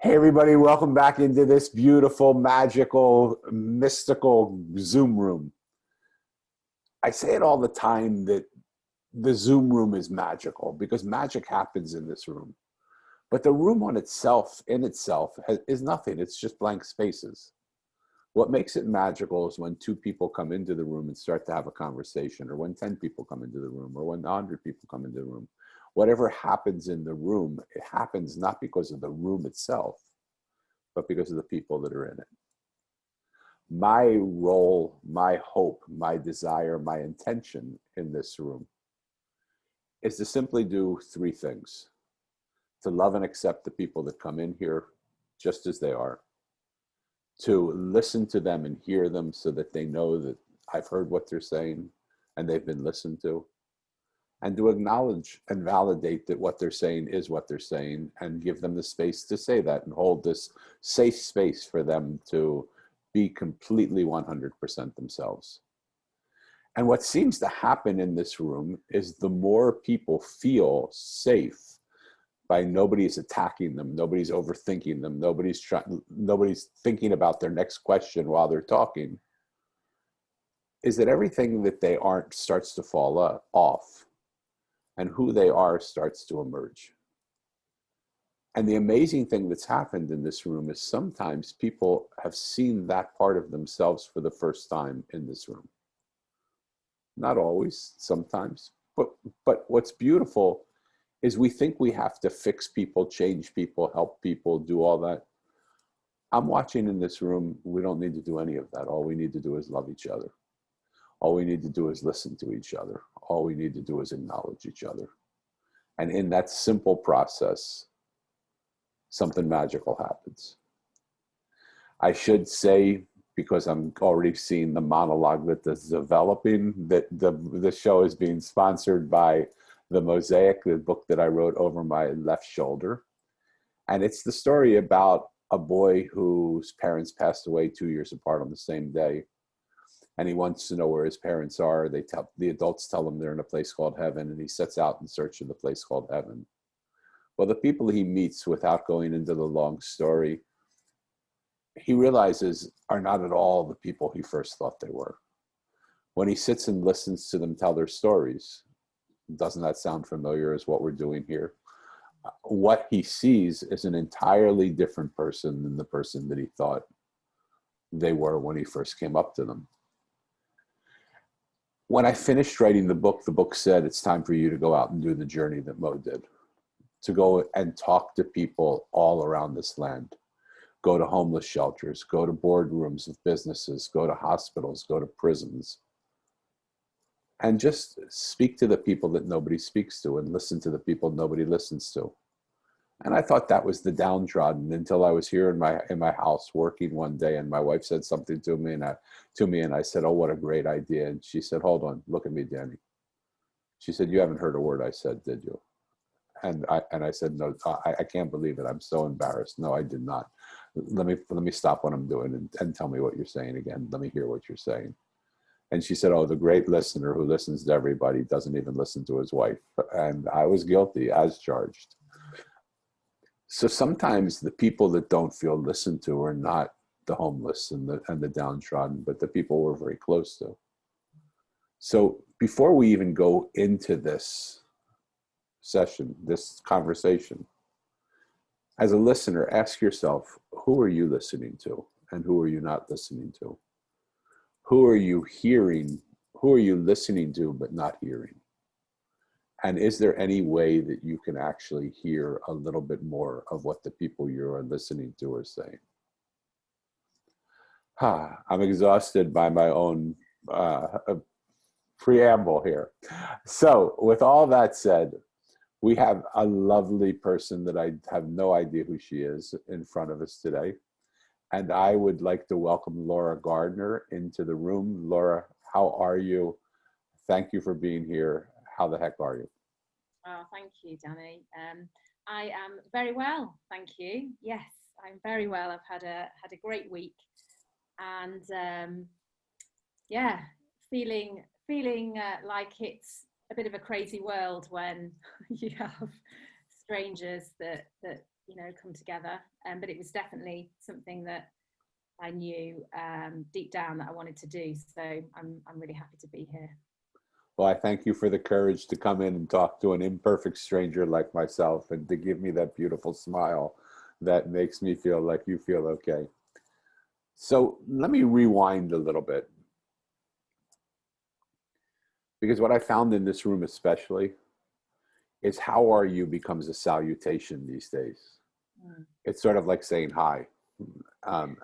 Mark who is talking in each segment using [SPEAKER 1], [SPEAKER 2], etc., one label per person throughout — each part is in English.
[SPEAKER 1] Hey, everybody, welcome back into this beautiful, magical, mystical Zoom room. I say it all the time that the Zoom room is magical because magic happens in this room. But the room on itself, is nothing. It's just blank spaces. What makes it magical is when two people come into the room and start to have a conversation, or when 10 people come into the room, or when 100 people come into the room. Whatever happens in the room, it happens not because of the room itself, but because of the people that are in it. My role, my hope, my desire, my intention in this room is to simply do three things: to love and accept the people that come in here just as they are, to listen to them and hear them so that they know that I've heard what they're saying and they've been listened to, and to acknowledge and validate that what they're saying is what they're saying, and give them the space to say that and hold this safe space for them to be completely 100% themselves. And what seems to happen in this room is the more people feel safe by nobody's attacking them, nobody's overthinking them, nobody's thinking about their next question while they're talking, is that everything that they aren't starts to fall off, and who they are starts to emerge. And the amazing thing that's happened in this room is sometimes people have seen that part of themselves for the first time in this room. Not always, sometimes. But what's beautiful is we think we have to fix people, change people, help people, do all that. I'm watching in this room, we don't need to do any of that. All we need to do is love each other. All we need to do is listen to each other. All we need to do is acknowledge each other. And in that simple process, something magical happens. I should say, because I'm already seeing the monologue that is developing, that the show is being sponsored by the Mosaic, the book that I wrote over my left shoulder. And it's the story about a boy whose parents passed away 2 years apart on the same day. And he wants to know where his parents are. The adults tell him they're in a place called heaven, and he sets out in search of the place called heaven. Well, the people he meets, without going into the long story, he realizes are not at all the people he first thought they were. When he sits and listens to them tell their stories, doesn't that sound familiar as what we're doing here? What he sees is an entirely different person than the person that he thought they were when he first came up to them. When I finished writing the book said, it's time for you to go out and do the journey that Mo did, to go and talk to people all around this land. Go to homeless shelters, go to boardrooms of businesses, go to hospitals, go to prisons, and just speak to the people that nobody speaks to and listen to the people nobody listens to. And I thought that was the downtrodden until I was here in my house working one day, and my wife said something to me, and I said, "Oh, what a great idea." And she said, "Hold on, look at me, Danny." She said, "You haven't heard a word I said, did you?" And I said, "No, I can't believe it. I'm so embarrassed. No, I did not. Let me stop what I'm doing and tell me what you're saying again. Let me hear what you're saying." And she said, "Oh, the great listener who listens to everybody doesn't even listen to his wife." And I was guilty as charged. So sometimes the people that don't feel listened to are not the homeless and the downtrodden, but the people we're very close to. So before we even go into this session, this conversation, as a listener, ask yourself, who are you listening to and who are you not listening to? Who are you hearing? Who are you listening to but not hearing? And is there any way that you can actually hear a little bit more of what the people you are listening to are saying? I'm exhausted by my own preamble here. So with all that said, we have a lovely person that I have no idea who she is in front of us today. And I would like to welcome Laura Garner into the room. Laura, how are you? Thank you for being here. How the heck are you?
[SPEAKER 2] Oh, thank you, Danny. I am very well, thank you. Yes, I'm very well. I've had a great week, and yeah, feeling like it's a bit of a crazy world when you have strangers that you know, come together. But it was definitely something that I knew deep down that I wanted to do. So I'm really happy to be here.
[SPEAKER 1] Well, I thank you for the courage to come in and talk to an imperfect stranger like myself and to give me that beautiful smile that makes me feel like you feel okay. So let me rewind a little bit, because what I found in this room especially is how are you becomes a salutation these days.
[SPEAKER 2] Mm.
[SPEAKER 1] It's sort of like saying hi. Um,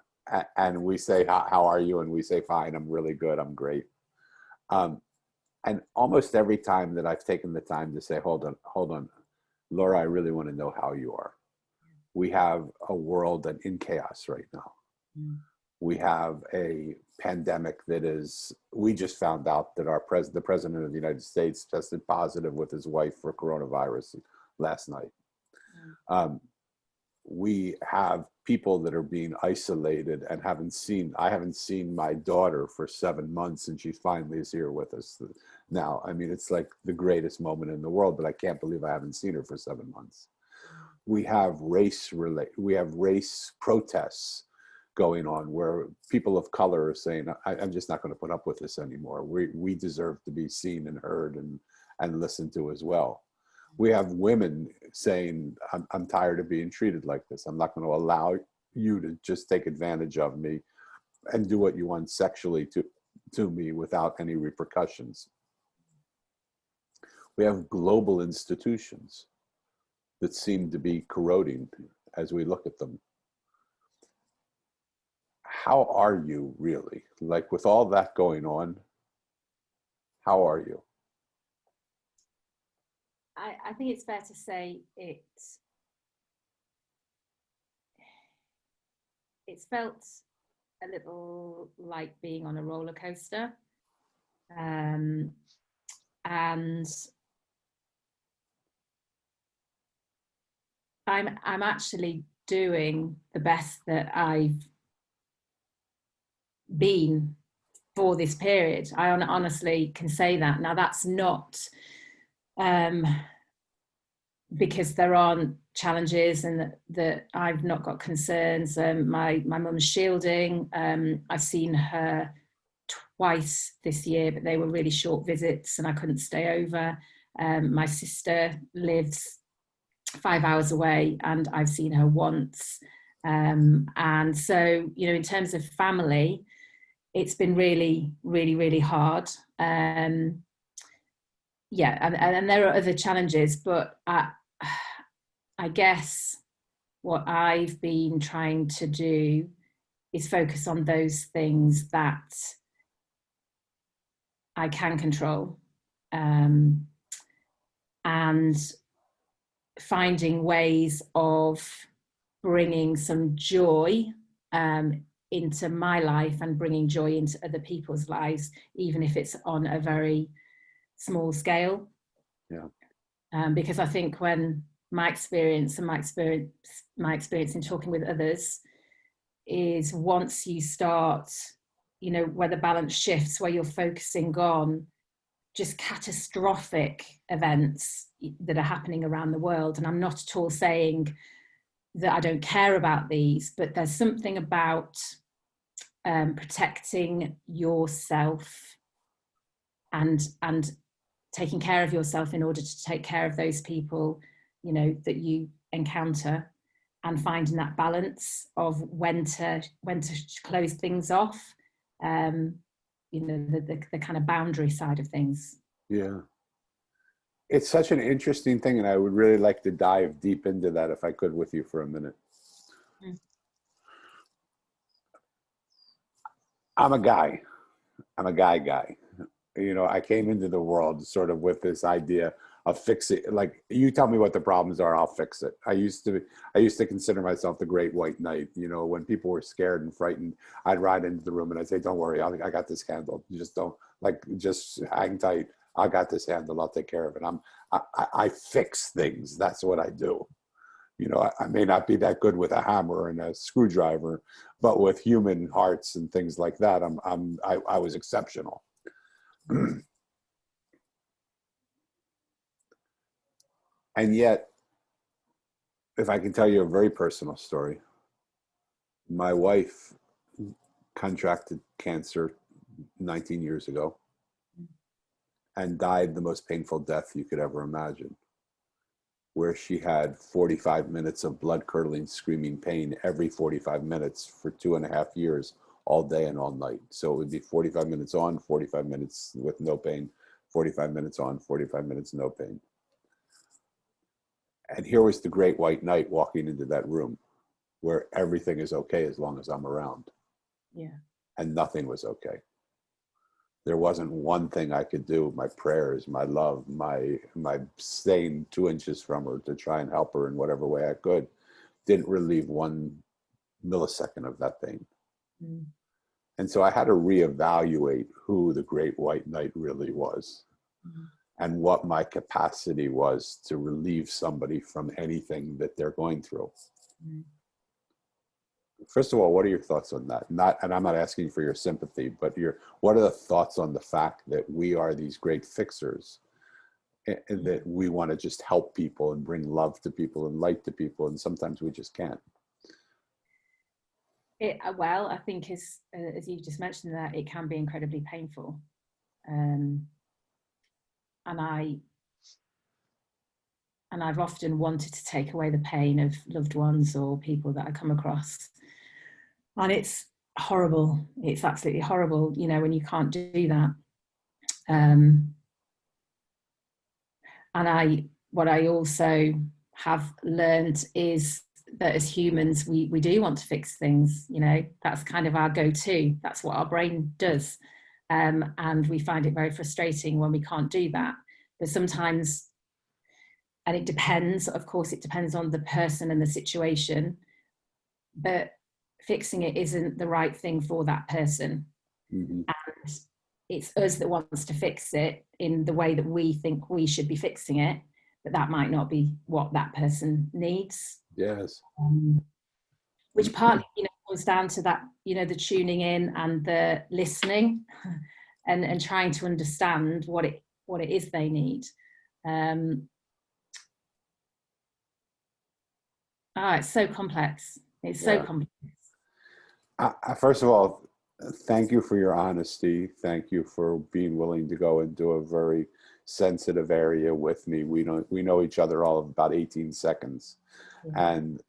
[SPEAKER 1] and we say, how are you? And we say, fine, I'm really good, I'm great. Um, and almost every time that I've taken the time to say, hold on, Laura, I really want to know how you are. We have a world that in chaos right now.
[SPEAKER 2] Mm.
[SPEAKER 1] We have a pandemic that is, we just found out that the president of the United States tested positive with his wife for coronavirus last night.
[SPEAKER 2] Mm.
[SPEAKER 1] We have people that are being isolated and I haven't seen my daughter for 7 months, and she finally is here with us now. I mean, it's like the greatest moment in the world, but I can't believe I haven't seen her for 7 months. We have race protests going on where people of color are saying, I'm just not going to put up with this anymore. We deserve to be seen and heard and listened to as well. We have women saying, I'm tired of being treated like this. I'm not going to allow you to just take advantage of me and do what you want sexually to me without any repercussions. We have global institutions that seem to be corroding as we look at them. How are you really? Like, with all that going on, how are you?
[SPEAKER 2] I think it's fair to say it's felt a little like being on a roller coaster. And I'm actually doing the best that I've been for this period. I honestly can say that. Now, that's not because there aren't challenges and that I've not got concerns. My mum's shielding. I've seen her twice this year, but they were really short visits and I couldn't stay over. My sister lives 5 hours away and I've seen her once. And so, you know, in terms of family, it's been really, really, really hard. Yeah, and there are other challenges, but I guess what I've been trying to do is focus on those things that I can control, and finding ways of bringing some joy into my life and bringing joy into other people's lives, even if it's on a very small scale.
[SPEAKER 1] Yeah.
[SPEAKER 2] Because I think when my experience in talking with others is once you start, you know, where the balance shifts, where you're focusing on just catastrophic events that are happening around the world. And I'm not at all saying that I don't care about these, but there's something about protecting yourself and taking care of yourself in order to take care of those people, you know, that you encounter, and finding that balance of when to close things off, you know, the kind of boundary side of things.
[SPEAKER 1] Yeah. It's such an interesting thing, and I would really like to dive deep into that if I could with you for a minute.
[SPEAKER 2] Mm.
[SPEAKER 1] I'm a guy. I'm a guy. You know, I came into the world sort of with this idea of fixing, like, you tell me what the problems are, I'll fix it. I used to consider myself the great white knight. You know, when people were scared and frightened, I'd ride into the room and I'd say, don't worry, I got this handled. Just hang tight. I got this handled. I'll take care of it. I fix things. That's what I do. You know, I may not be that good with a hammer and a screwdriver, but with human hearts and things like that, I was exceptional. And yet, if I can tell you a very personal story, my wife contracted cancer 19 years ago and died the most painful death you could ever imagine, where she had 45 minutes of blood-curdling, screaming pain every 45 minutes for 2.5 years, all day and all night. So it would be 45 minutes on, 45 minutes with no pain, 45 minutes on, 45 minutes no pain. And here was the great white knight walking into that room where everything is okay as long as I'm around.
[SPEAKER 2] Yeah.
[SPEAKER 1] And nothing was okay. There wasn't one thing I could do. My prayers, my love, my staying 2 inches from her to try and help her in whatever way I could, didn't relieve 1 millisecond of that pain.
[SPEAKER 2] Mm.
[SPEAKER 1] And so I had to reevaluate who the great white knight really was, and what my capacity was to relieve somebody from anything that they're going through.
[SPEAKER 2] Mm.
[SPEAKER 1] First of all, what are your thoughts on that? And I'm not asking for your sympathy, but what are the thoughts on the fact that we are these great fixers, and that we want to just help people and bring love to people and light to people, and sometimes we just can't?
[SPEAKER 2] Well, I think as you just mentioned, that it can be incredibly painful, and I've often wanted to take away the pain of loved ones or people that I come across, and it's horrible. It's absolutely horrible, you know, when you can't do that. And what I also have learned is that as humans, we do want to fix things, you know. That's kind of our go-to. That's what our brain does. And we find it very frustrating when we can't do that. But sometimes, and it depends, of course, it depends on the person and the situation, but fixing it isn't the right thing for that person.
[SPEAKER 1] Mm-hmm.
[SPEAKER 2] And it's us that wants to fix it in the way that we think we should be fixing it, but that might not be what that person needs.
[SPEAKER 1] Yes.
[SPEAKER 2] Which partly, you know, comes down to that, you know, the tuning in and the listening, and trying to understand what it is they need. It's so complex. It's so complex.
[SPEAKER 1] First of all, thank you for your honesty. Thank you for being willing to go into a very sensitive area with me. We know each other all of about 18 seconds. Yeah. And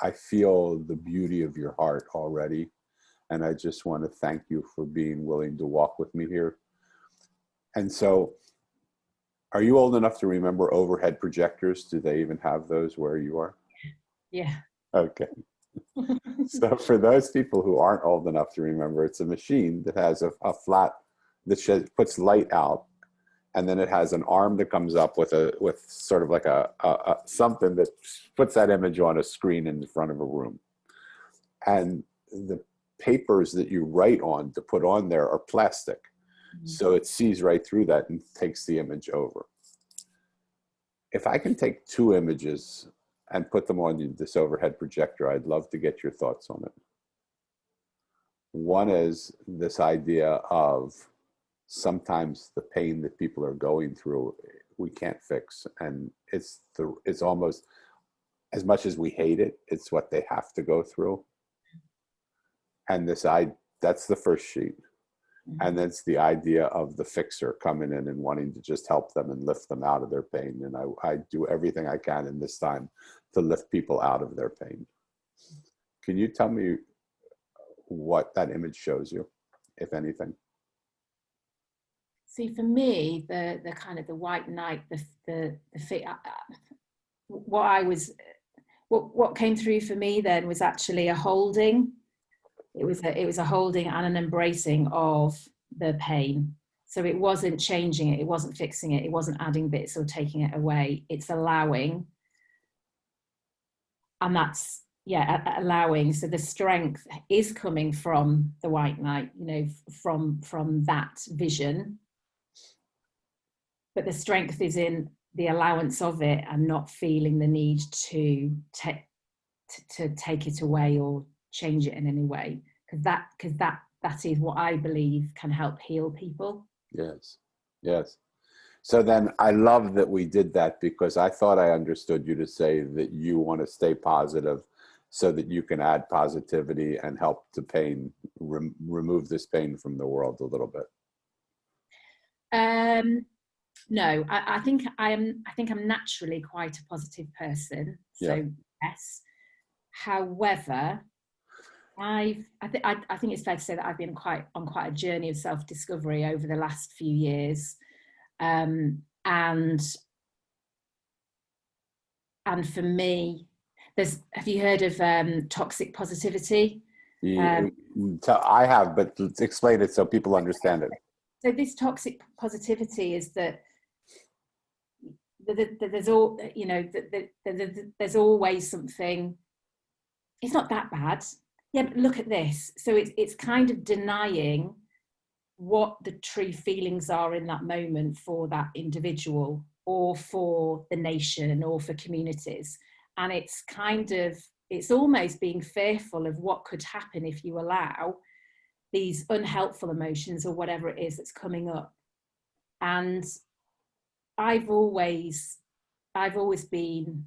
[SPEAKER 1] I feel the beauty of your heart already. And I just want to thank you for being willing to walk with me here. And so, are you old enough to remember overhead projectors? Do they even have those where you are?
[SPEAKER 2] Yeah.
[SPEAKER 1] Okay. So for those people who aren't old enough to remember, it's a machine that has a flat that puts light out, and then it has an arm that comes up with sort of like a something that puts that image on a screen in the front of a room. And the papers that you write on to put on there are plastic. Mm-hmm. So it sees right through that and takes the image over. If I can take 2 images and put them on this overhead projector, I'd love to get your thoughts on it. One is this idea of sometimes the pain that people are going through, we can't fix. And it's almost, as much as we hate it, it's what they have to go through. And that's the first sheet. And that's the idea of the fixer coming in and wanting to just help them and lift them out of their pain. And I do everything I can in this time to lift people out of their pain. Can you tell me what that image shows you, if
[SPEAKER 2] See, for me, the kind of the white knight, what came through for me then was actually a holding. It was a holding and an embracing of the pain. So it wasn't changing it, it wasn't fixing it, it wasn't adding bits or taking it away. It's allowing, and that's allowing. So the strength is coming from the white knight, you know, from that vision. But the strength is in the allowance of it and not feeling the need to take it away or change it in any way, because that is what I believe can help heal people.
[SPEAKER 1] Yes. So then I love that we did that, because I thought I understood you to say that you want to stay positive so that you can add positivity and help the pain, remove this pain from the world a little bit.
[SPEAKER 2] No, I think I'm naturally quite a positive person. So
[SPEAKER 1] Yeah.
[SPEAKER 2] yes. However, I think it's fair to say that I've been on quite a journey of self-discovery over the last few years, and for me, have you heard of toxic positivity?
[SPEAKER 1] I have, but let's explain it so people understand it.
[SPEAKER 2] So this toxic positivity is that there's always something. It's not that bad. Yeah, but look at this. So it's kind of denying what the true feelings are in that moment for that individual, or for the nation, or for communities. And it's almost being fearful of what could happen if you allow these unhelpful emotions, or whatever it is that's coming up. And I've always been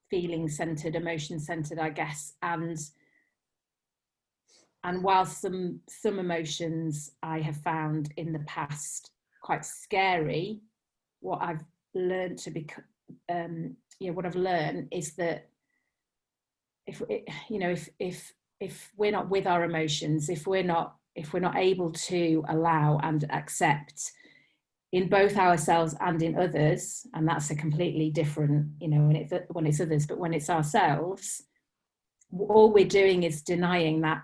[SPEAKER 2] feeling centered, emotion centered, I guess. And while some emotions I have found in the past quite scary, what I've learned to become, what I've learned is that if we're not with our emotions, if we're not able to allow and accept in both ourselves and in others, and that's a completely different, when it's others, but when it's ourselves, all we're doing is denying that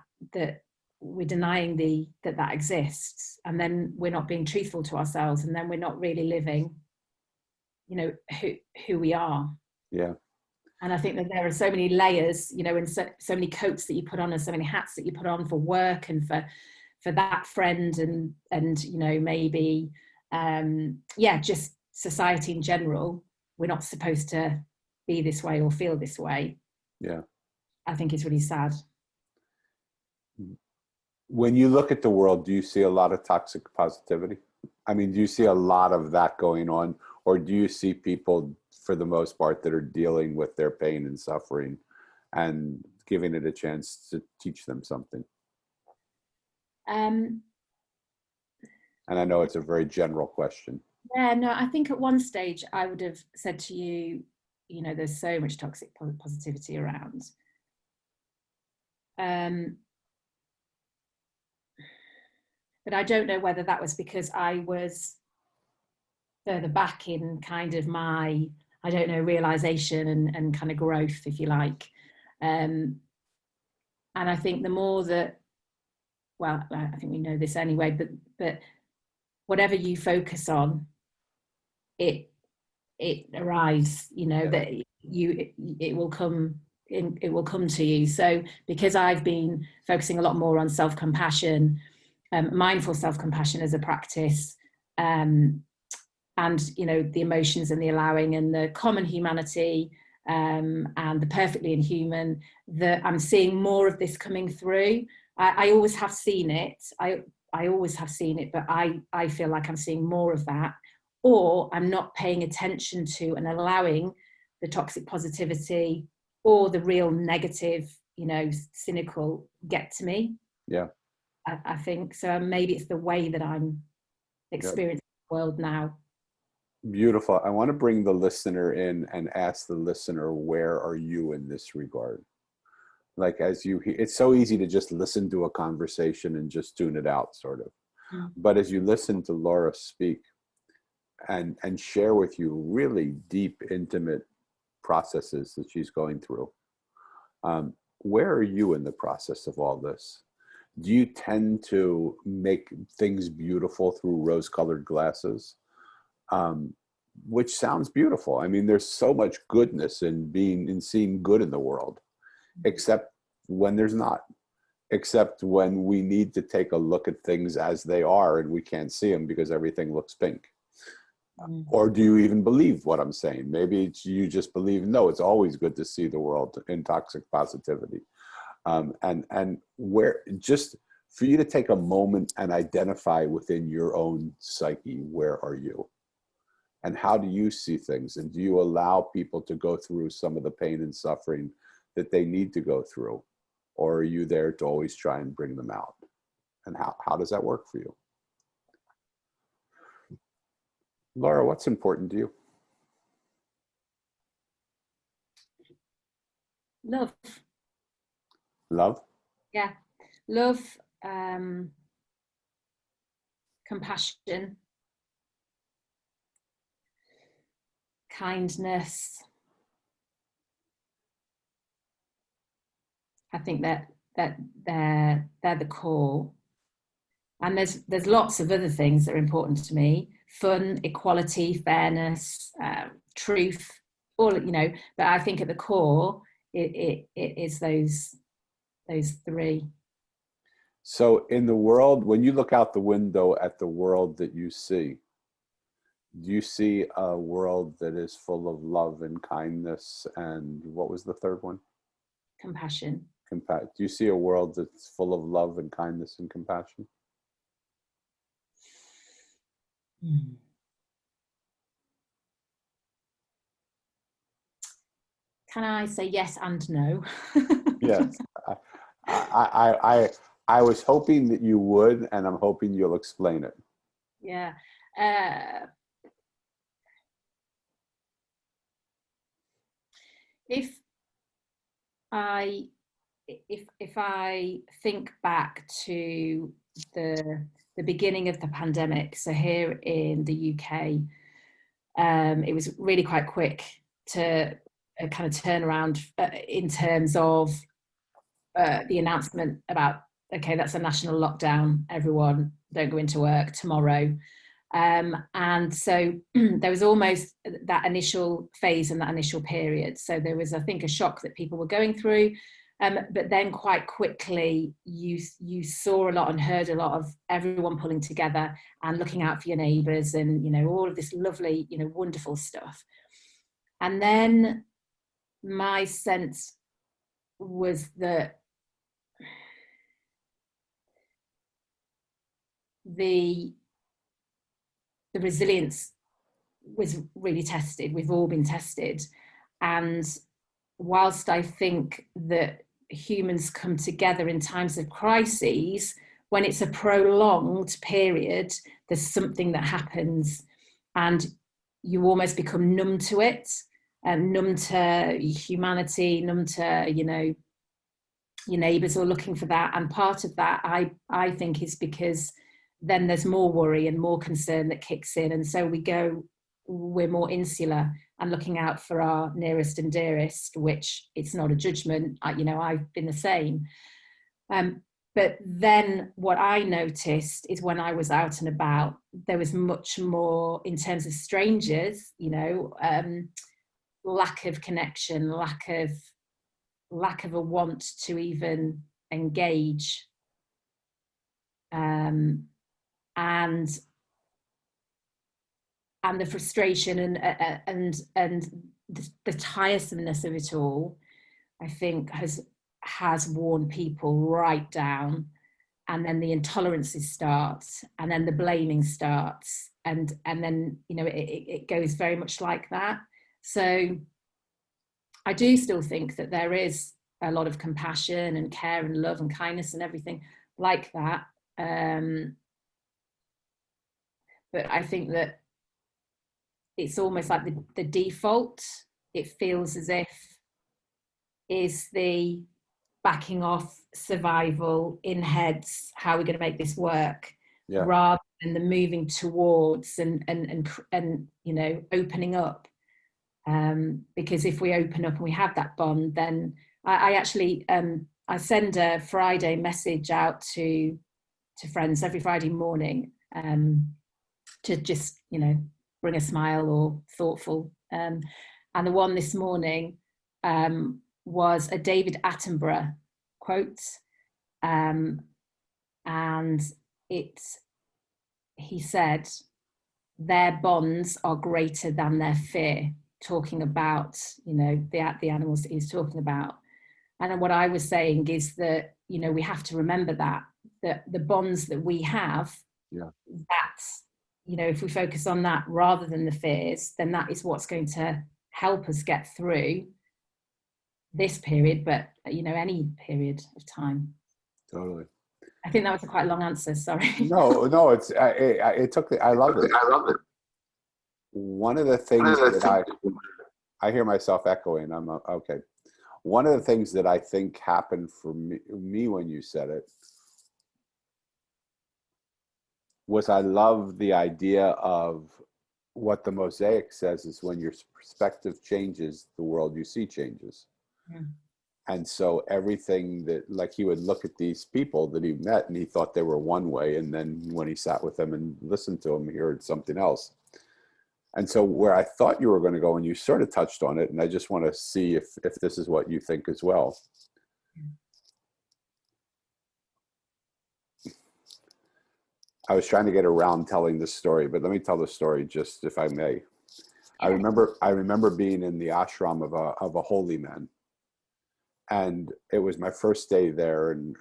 [SPEAKER 2] we're denying that exists, and then we're not being truthful to ourselves, and then we're not really living, who we are.
[SPEAKER 1] Yeah.
[SPEAKER 2] And I think that there are so many layers, and so many coats that you put on, and so many hats that you put on for work, and for that friend, and maybe just society in general. We're not supposed to be this way or feel this way.
[SPEAKER 1] Yeah.
[SPEAKER 2] I think it's really sad.
[SPEAKER 1] When you look at the world, do you see a lot of toxic positivity? I mean, do you see a lot of that going on, or do you see people, for the most part, that are dealing with their pain and suffering and giving it a chance to teach them something? And I know it's a very general question.
[SPEAKER 2] Yeah, no, I think at one stage I would have said to you, there's so much toxic positivity around. But I don't know whether that was because I was further back in kind of my, realization and kind of growth, if you like. And I think the more that, well, I think we know this anyway, but whatever you focus on, it arrives, that it will come to you. So because I've been focusing a lot more on self-compassion, mindful self-compassion as a practice, and the emotions and the allowing and the common humanity, and the perfectly inhuman, that I'm seeing more of this coming through. I always have seen it. I always have seen it, but I feel like I'm seeing more of that, or I'm not paying attention to and allowing the toxic positivity or the real negative, cynical get to me.
[SPEAKER 1] Yeah.
[SPEAKER 2] I think so. Maybe it's the way that I'm experiencing the world now.
[SPEAKER 1] Beautiful. I want to bring the listener in and ask the listener, where are you in this regard? Like, it's so easy to just listen to a conversation and just tune it out, sort of. Mm. But as you listen to Laura speak and share with you really deep, intimate processes that she's going through, where are you in the process of all this? Do you tend to make things beautiful through rose-colored glasses? Which sounds beautiful. I mean, there's so much goodness in seeing good in the world, except when there's not, except when we need to take a look at things as they are and we can't see them because everything looks pink. Or do you even believe what I'm saying? Maybe you just believe, no, it's always good to see the world in toxic positivity. And where, just for you to take a moment and identify within your own psyche, where are you? And how do you see things? And do you allow people to go through some of the pain and suffering that they need to go through? Or are you there to always try and bring them out? And how does that work for you? Laura, what's important to you?
[SPEAKER 2] Love.
[SPEAKER 1] Love?
[SPEAKER 2] Yeah. Love, compassion, kindness. I think that they're the core. And there's lots of other things that are important to me: fun, equality, fairness, truth, all, you know. But I think at the core, it is those three.
[SPEAKER 1] So in the world, when you look out the window at the world that you see, do you see a world that is full of love and kindness and what was the third one?
[SPEAKER 2] Compassion.
[SPEAKER 1] Do you see a world that's full of love and kindness and compassion?
[SPEAKER 2] Can I say yes and no?
[SPEAKER 1] Yes. I was hoping that you would, and I'm hoping you'll explain it.
[SPEAKER 2] Yeah. If I think back to the beginning of the pandemic, so here in the UK, it was really quite quick to kind of turn around in terms of the announcement about, okay, that's a national lockdown, everyone don't go into work tomorrow. And so there was almost that initial phase and that initial period. So there was, I think, a shock that people were going through. But then quite quickly, you saw a lot and heard a lot of everyone pulling together and looking out for your neighbours and, you know, all of this lovely, you know, wonderful stuff. And then my sense was that the resilience was really tested. We've all been tested. And whilst I think that humans come together in times of crises, when it's a prolonged period, there's something that happens and you almost become numb to it, and numb to humanity, numb to, you know, your neighbours are looking for that. And part of that, I think, is because then there's more worry and more concern that kicks in. And so we're more insular and looking out for our nearest and dearest, which it's not a judgment. You know, I've been the same. But then what I noticed is when I was out and about, there was much more in terms of strangers, you know, lack of connection, lack of a want to even engage. And the frustration and the tiresomeness of it all, I think has worn people right down. And then the intolerances start, and then the blaming starts, and then, you know, it goes very much like that. So I do still think that there is a lot of compassion and care and love and kindness and everything like that. But I think that it's almost like the default. It feels as if is the backing off, survival, in heads, how are we going to make this work,
[SPEAKER 1] Yeah.
[SPEAKER 2] rather than the moving towards and you know, opening up. Because if we open up and we have that bond, then I actually I send a Friday message out to friends every Friday morning, to just, you know, bring a smile or thoughtful. And the one this morning was a David Attenborough quote, and he said, "Their bonds are greater than their fear," talking about, you know, the animals that he's talking about. And then what I was saying is that, you know, we have to remember that the bonds that we have,
[SPEAKER 1] Yeah.
[SPEAKER 2] that's, you know, if we focus on that rather than the fears, then that is what's going to help us get through this period, but, you know, any period of time.
[SPEAKER 1] Totally.
[SPEAKER 2] I think that was a quite long answer, sorry.
[SPEAKER 1] No, it took I love it. One of the things that I hear myself echoing. I'm okay. One of the things that I think happened for me when you said it was I love the idea of what the Mosaic says is when your perspective changes, the world you see changes.
[SPEAKER 2] Mm.
[SPEAKER 1] And so everything that, like, he would look at these people that he met and he thought they were one way, and then when he sat with them and listened to them, he heard something else. And so where I thought you were going to go, and you sort of touched on it, and I just want to see if this is what you think as well. I was trying to get around telling this story, but let me tell the story just, if I may. Yeah. I remember being in the ashram of a holy man, and it was my first day there, and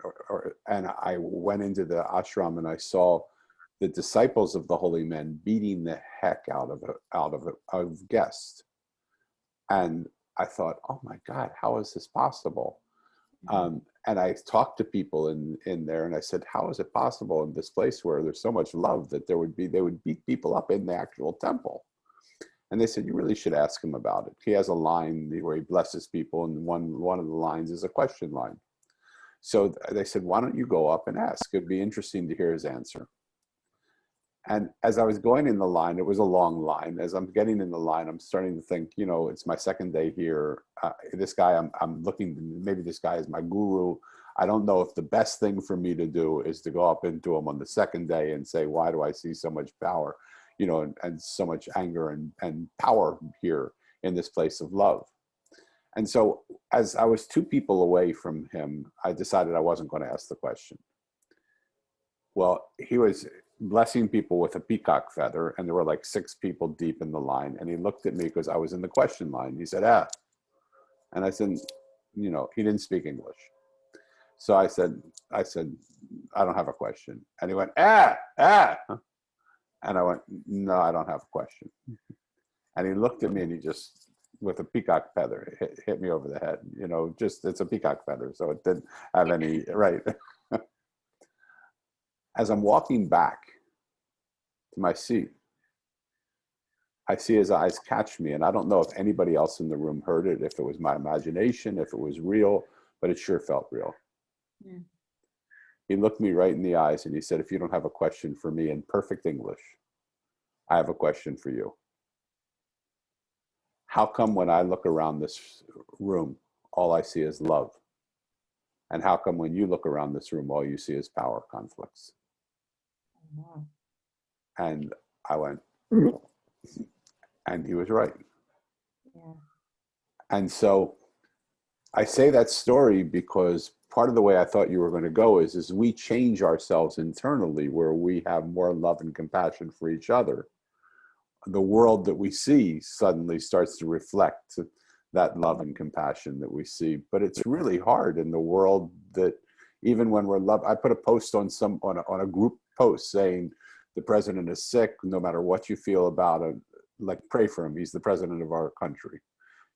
[SPEAKER 1] I went into the ashram and I saw the disciples of the holy men beating the heck out of guests, and I thought, oh my God, how is this possible? And I talked to people in there, and I said, how is it possible in this place where there's so much love that they would beat people up in the actual temple? And they said, you really should ask him about it. He has a line where he blesses people, and one of the lines is a question line. So they said, why don't you go up and ask? It'd be interesting to hear his answer. And as I was going in the line, it was a long line. As I'm getting in the line, I'm starting to think, you know, it's my second day here. This guy, I'm looking, maybe this guy is my guru. I don't know if the best thing for me to do is to go up into him on the second day and say, why do I see so much power, you know, and so much anger and power here in this place of love? And so as I was two people away from him, I decided I wasn't going to ask the question. Well, he was blessing people with a peacock feather, and there were like 6 people deep in the line. And he looked at me because I was in the question line. He said, ah. And I said, you know, he didn't speak English. So I said, I don't have a question. And he went, ah. And I went, no, I don't have a question. And he looked at me and he just, with a peacock feather, hit me over the head. You know, just, it's a peacock feather. So it didn't have any, right. As I'm walking back to my seat, I see his eyes catch me, and I don't know if anybody else in the room heard it, if it was my imagination, if it was real, but it sure felt real. Yeah. He looked me right in the eyes and he said, if you don't have a question for me, in perfect English, I have a question for you. How come when I look around this room, all I see is love? And how come when you look around this room, all you see is power conflicts? Wow. And I went, and he was right. Yeah. And so I say that story because part of the way I thought you were going to go is we change ourselves internally, where we have more love and compassion for each other. The world that we see suddenly starts to reflect that love and compassion that we see. But it's really hard in the world that even when we're loved. I put a post on a group post saying the president is sick, no matter what you feel about it, like, pray for him. He's the president of our country.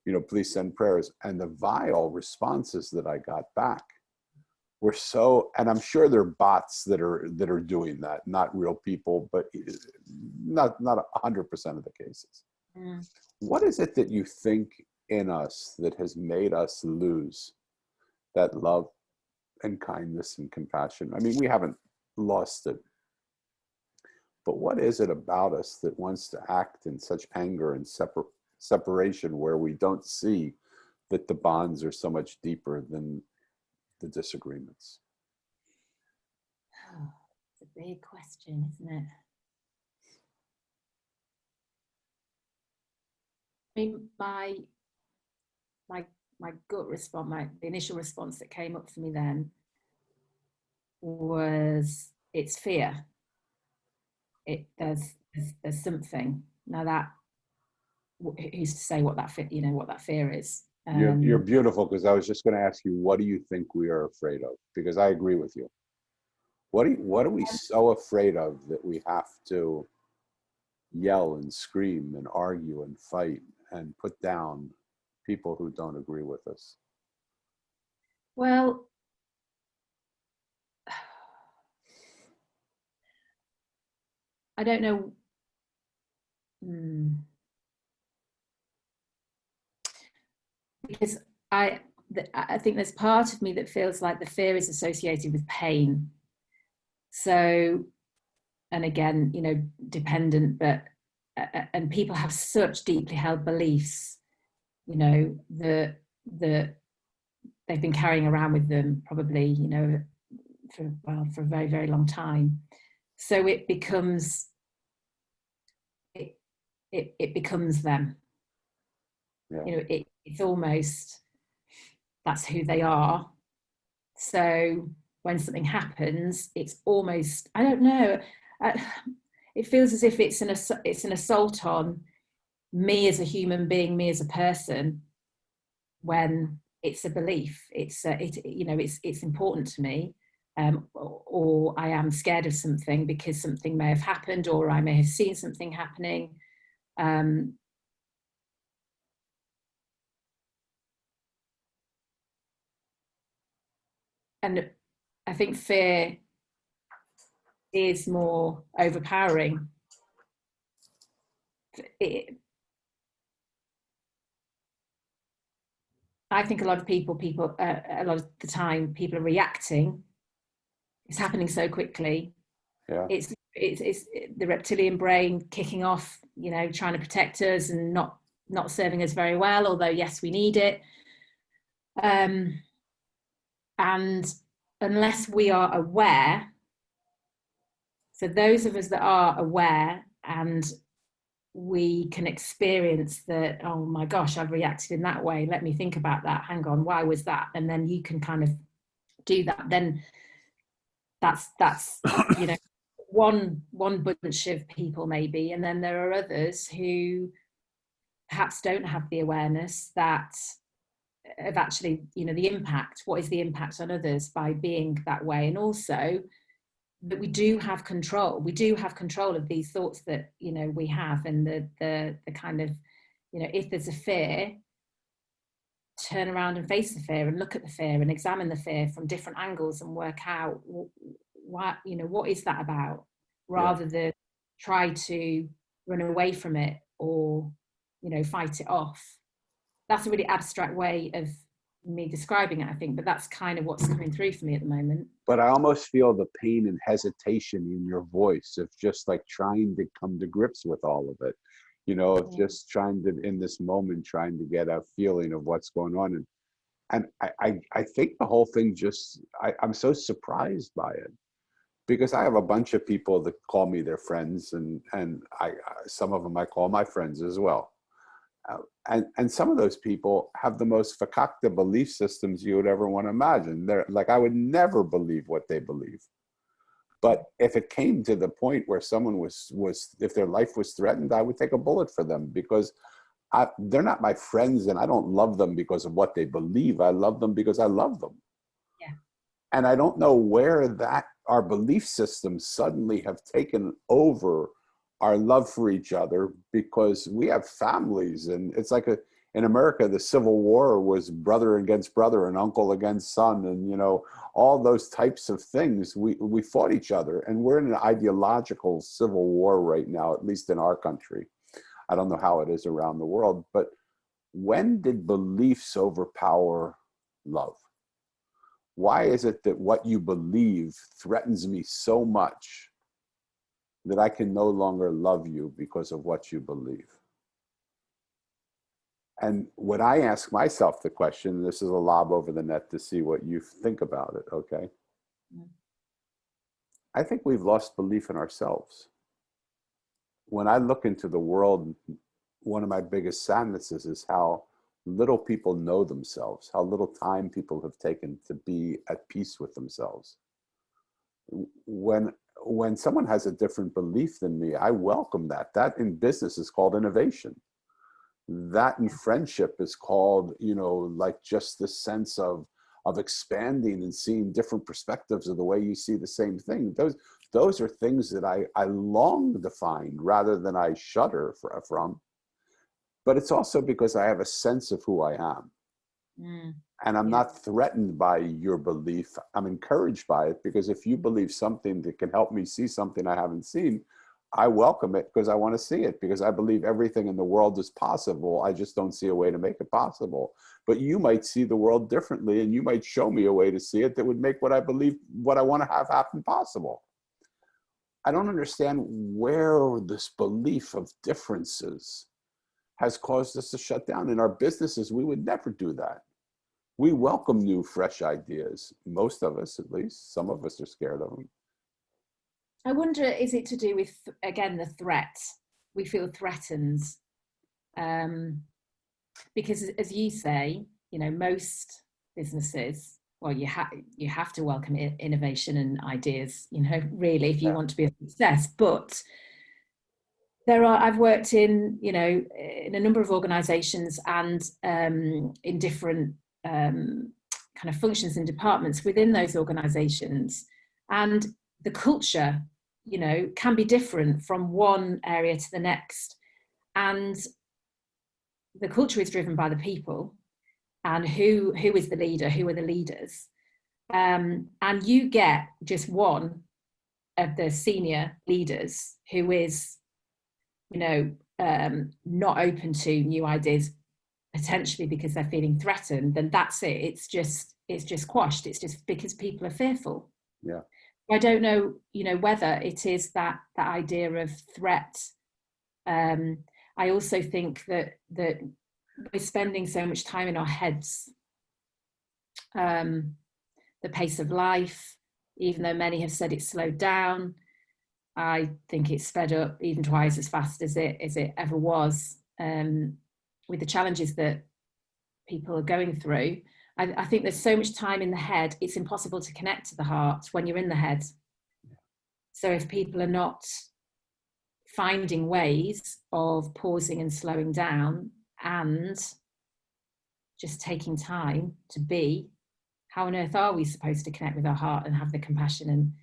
[SPEAKER 1] You know, please send prayers. And the vile responses that I got back were so, and I'm sure they're bots that are doing that, not real people, but not 100% of the cases. Mm. What is it that you think in us that has made us lose that love and kindness and compassion? I mean, we haven't lost it, but what is it about us that wants to act in such anger and separation, where we don't see that the bonds are so much deeper than the disagreements?
[SPEAKER 2] Oh, it's a big question, isn't it? I mean, my gut response, the initial response that came up for me then was, it's fear. There's something. Now, that, who's to say what that fear is?
[SPEAKER 1] You're beautiful, because I was just going to ask you, what do you think we are afraid of? Because I agree with you. What are we so afraid of that we have to yell and scream and argue and fight and put down people who don't agree with us?
[SPEAKER 2] Well, I don't know. Because I think there's part of me that feels like the fear is associated with pain. So, and again, you know, dependent, but and people have such deeply held beliefs, you know, that they've been carrying around with them probably, you know, for a very, very long time. So it becomes it becomes them.
[SPEAKER 1] Yeah.
[SPEAKER 2] You know, it's almost, that's who they are. So when something happens, it's almost, I don't know, it feels as if it's an assault on me as a human being, me as a person, when it's a belief. You know, it's important to me, or I am scared of something because something may have happened, or I may have seen something happening. Um, and I think fear is more overpowering. I think a lot of a lot of the time, people are reacting. It's happening so quickly.
[SPEAKER 1] Yeah.
[SPEAKER 2] It's the reptilian brain kicking off, you know, trying to protect us and not serving us very well. Although yes, we need it. And unless we are aware, so those of us that are aware and we can experience that, oh my gosh, I've reacted in that way, let me think about that, hang on, why was that? And then you can kind of do that. Then that's you know, one bunch of people maybe, and then there are others who perhaps don't have the awareness that of actually, you know, the impact, what is the impact on others by being that way. And also that we do have control of these thoughts that, you know, we have, and the kind of, you know, if there's a fear, turn around and face the fear and look at the fear and examine the fear from different angles and work out what, you know, what is that about,
[SPEAKER 1] Yeah.
[SPEAKER 2] rather than try to run away from it or, you know, fight it off. That's a really abstract way of me describing it, I think, but that's kind of what's coming through for me at the moment.
[SPEAKER 1] But I almost feel the pain and hesitation in your voice of just like trying to come to grips with all of it, you know, of just trying to, in this moment, trying to get a feeling of what's going on. And I think the whole thing just, I'm so surprised by it, because I have a bunch of people that call me their friends, and some of them I call my friends as well. And some of those people have the most fakakta belief systems you would ever want to imagine. They're like, I would never believe what they believe. But if it came to the point where someone was if their life was threatened, I would take a bullet for them, because they're not my friends, and I don't love them because of what they believe. I love them because I love them.
[SPEAKER 2] Yeah.
[SPEAKER 1] And I don't know where that our belief systems suddenly have taken over our love for each other, because we have families, and it's like in America, the Civil War was brother against brother and uncle against son, and, you know, all those types of things. We fought each other, and we're in an ideological civil war right now, at least in our country. I don't know how it is around the world, but when did beliefs overpower love? Why is it that what you believe threatens me so much that I can no longer love you because of what you believe? And when I ask myself the question, this is a lob over the net to see what you think about it, okay? I think we've lost belief in ourselves. When I look into the world, one of my biggest sadnesses is how little people know themselves, how little time people have taken to be at peace with themselves. When someone has a different belief than me, I welcome that. That in business is called innovation. That in friendship is called, you know, like just the sense of of expanding and seeing different perspectives of the way you see the same thing. Those are things that I long to find rather than I shudder from. But it's also because I have a sense of who I am. And I'm not threatened by your belief. I'm encouraged by it, because if you believe something that can help me see something I haven't seen, I welcome it, because I want to see it, because I believe everything in the world is possible. I just don't see a way to make it possible. But you might see the world differently, and you might show me a way to see it that would make what I believe, what I want to have happen, possible. I don't understand where this belief of differences has caused us to shut down. In our businesses, we would never do that. We welcome new, fresh ideas. Most of us, at least. Some of us are scared of them.
[SPEAKER 2] I wonder, is it to do with, again, the threat? We feel threatened. Because as you say, you know, most businesses, well, you have to welcome innovation and ideas, you know, really, if you want to be a success. But I've worked in, you know, in a number of organizations and in different kind of functions and departments within those organizations. And the culture, you know, can be different from one area to the next. And the culture is driven by the people and who is the leader, who are the leaders. And you get just one of the senior leaders who is, you know, not open to new ideas, potentially because they're feeling threatened, then that's it. It's just quashed. It's just because people are fearful.
[SPEAKER 1] Yeah.
[SPEAKER 2] I don't know, you know, whether it is that idea of threat. I also think that we're spending so much time in our heads. The pace of life, even though many have said it's slowed down, I think it's sped up even twice as fast as it ever was. With the challenges that people are going through, I think there's so much time in the head, it's impossible to connect to the heart when you're in the head. So if people are not finding ways of pausing and slowing down and just taking time to be, how on earth are we supposed to connect with our heart and have the compassion, and,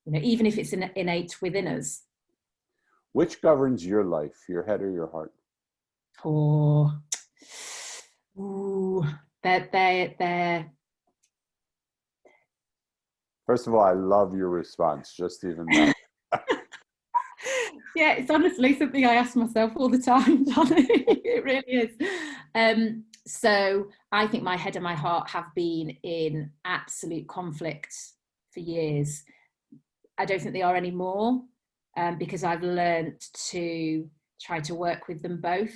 [SPEAKER 2] you know, even if it's innate within us?
[SPEAKER 1] Which governs your life, your head or your heart?
[SPEAKER 2] They're
[SPEAKER 1] First of all, I love your response, just even that.
[SPEAKER 2] Yeah, it's honestly something I ask myself all the time, Johnny. It really is. So I think my head and my heart have been in absolute conflict for years. I don't think they are anymore, because I've learned to try to work with them both.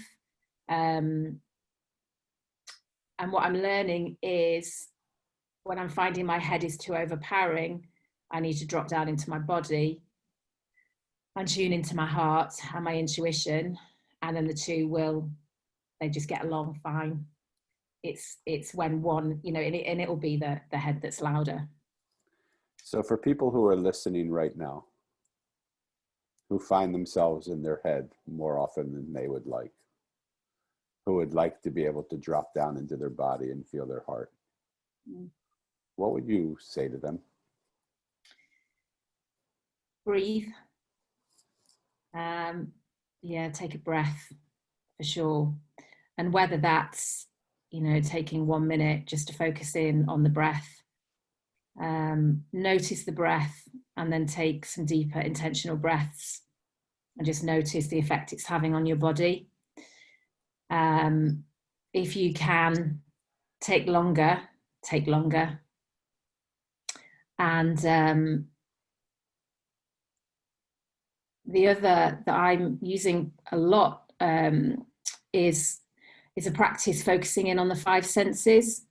[SPEAKER 2] And what I'm learning is, when I'm finding my head is too overpowering, I need to drop down into my body and tune into my heart and my intuition, and then the two they just get along fine. It's when one, you know, and it'll be the head that's louder.
[SPEAKER 1] So for people who are listening right now, who find themselves in their head more often than they would like, who would like to be able to drop down into their body and feel their heart, what would you say to them?
[SPEAKER 2] Breathe. Take a breath, for sure. And whether that's, you know, taking 1 minute just to focus in on the breath, notice the breath, and then take some deeper intentional breaths and just notice the effect it's having on your body. If you can take longer. And the other that I'm using a lot is a practice focusing in on the 5 senses.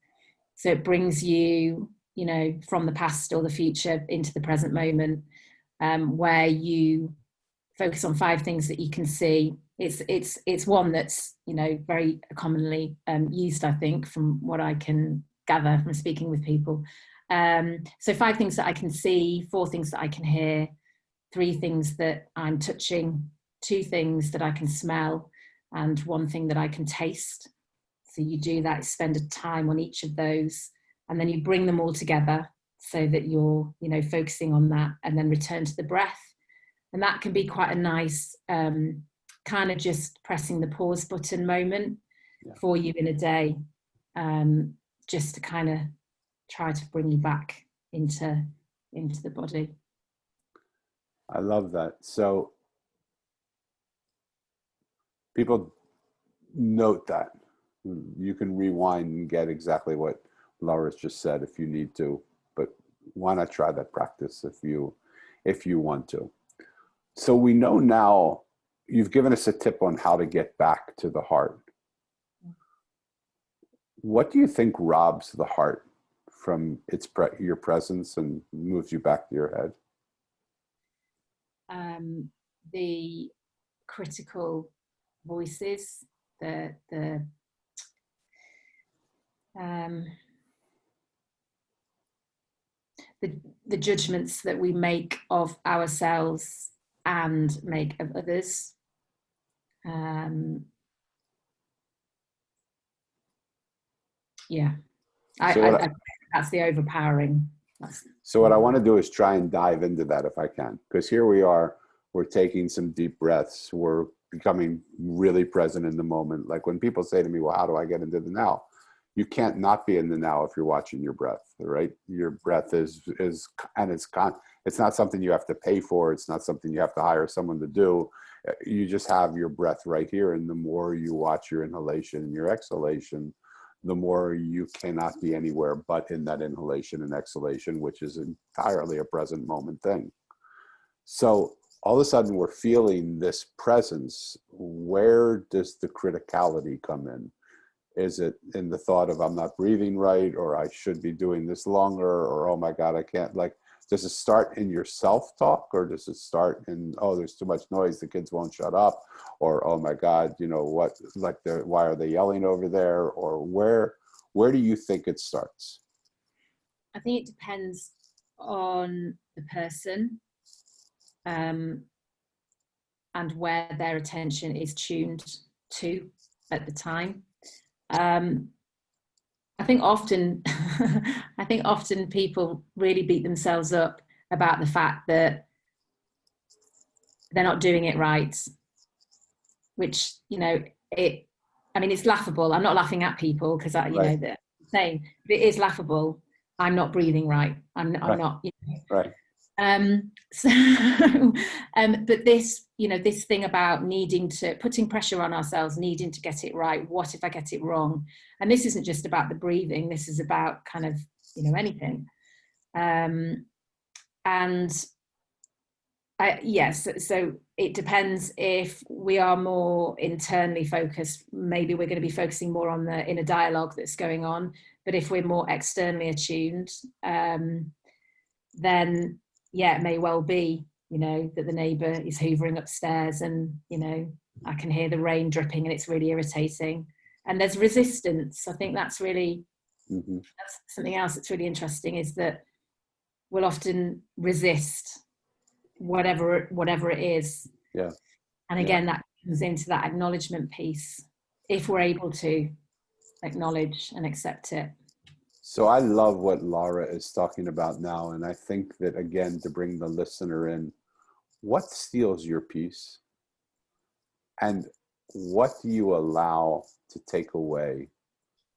[SPEAKER 2] So it brings you, you know, from the past or the future into the present moment, where you focus on 5 things that you can see. It's one that's, you know, very commonly used, I think, from what I can gather from speaking with people. So 5 things that I can see, 4 things that I can hear, 3 things that I'm touching, 2 things that I can smell, and 1 thing that I can taste. So you do that, spend a time on each of those, and then you bring them all together so that you're, focusing on that, and then return to the breath. And that can be quite a nice kind of just pressing the pause button moment for you in a day, just to kind of try to bring you back into the body.
[SPEAKER 1] I love that. So people note that. You can rewind and get exactly what Laura's just said if you need to, but why not try that practice if you want to? So we know now, you've given us a tip on how to get back to the heart. What do you think robs the heart from your presence and moves you back to your head?
[SPEAKER 2] The critical voices, the judgments that we make of ourselves and make of others. That's the overpowering.
[SPEAKER 1] So what I want to do is try and dive into that if I can, because here we are, we're taking some deep breaths, we're becoming really present in the moment. Like when people say to me, well, how do I get into the now? You can't not be in the now if you're watching your breath, right? Your breath is it's not something you have to pay for. It's not something you have to hire someone to do. You just have your breath right here. And the more you watch your inhalation and your exhalation, the more you cannot be anywhere but in that inhalation and exhalation, which is entirely a present moment thing. So all of a sudden we're feeling this presence. Where does the criticality come in? Is it in the thought of, I'm not breathing right, or I should be doing this longer, or, oh my God, I can't, like, does it start in your self-talk, or does it start in, oh, there's too much noise, the kids won't shut up, or, oh my God, what, like, why are they yelling over there, or where do you think it starts?
[SPEAKER 2] I think it depends on the person, and where their attention is tuned to at the time. I think often people really beat themselves up about the fact that they're not doing it right, which, it's laughable. I'm not laughing at people because they're saying it is laughable. I'm not breathing right. I'm not.
[SPEAKER 1] Right.
[SPEAKER 2] But this thing about putting pressure on ourselves, needing to get it right. What if I get it wrong? And this isn't just about the breathing. This is about kind of, anything. Yes. So it depends. If we are more internally focused, maybe we're going to be focusing more on the inner dialogue that's going on. But if we're more externally attuned, then it may well be, that the neighbour is hoovering upstairs and, I can hear the rain dripping and it's really irritating. And there's resistance. I think that's really, that's something else that's really interesting, is that we'll often resist whatever it is.
[SPEAKER 1] Yeah.
[SPEAKER 2] And again, that comes into that acknowledgement piece, if we're able to acknowledge and accept it.
[SPEAKER 1] So I love what Laura is talking about now. And I think that, again, to bring the listener in, what steals your peace? And what do you allow to take away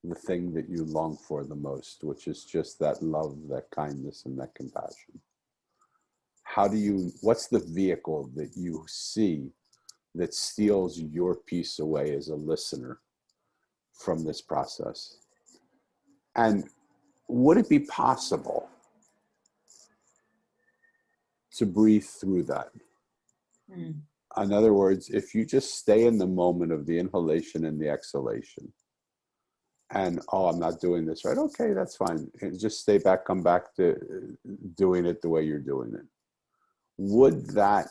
[SPEAKER 1] the thing that you long for the most, which is just that love, that kindness, and that compassion? What's the vehicle that you see that steals your peace away as a listener from this process? And would it be possible to breathe through that? In other words, if you just stay in the moment of the inhalation and the exhalation, and, oh, I'm not doing this right. Okay, that's fine. And just stay back, come back to doing it the way you're doing it. Would that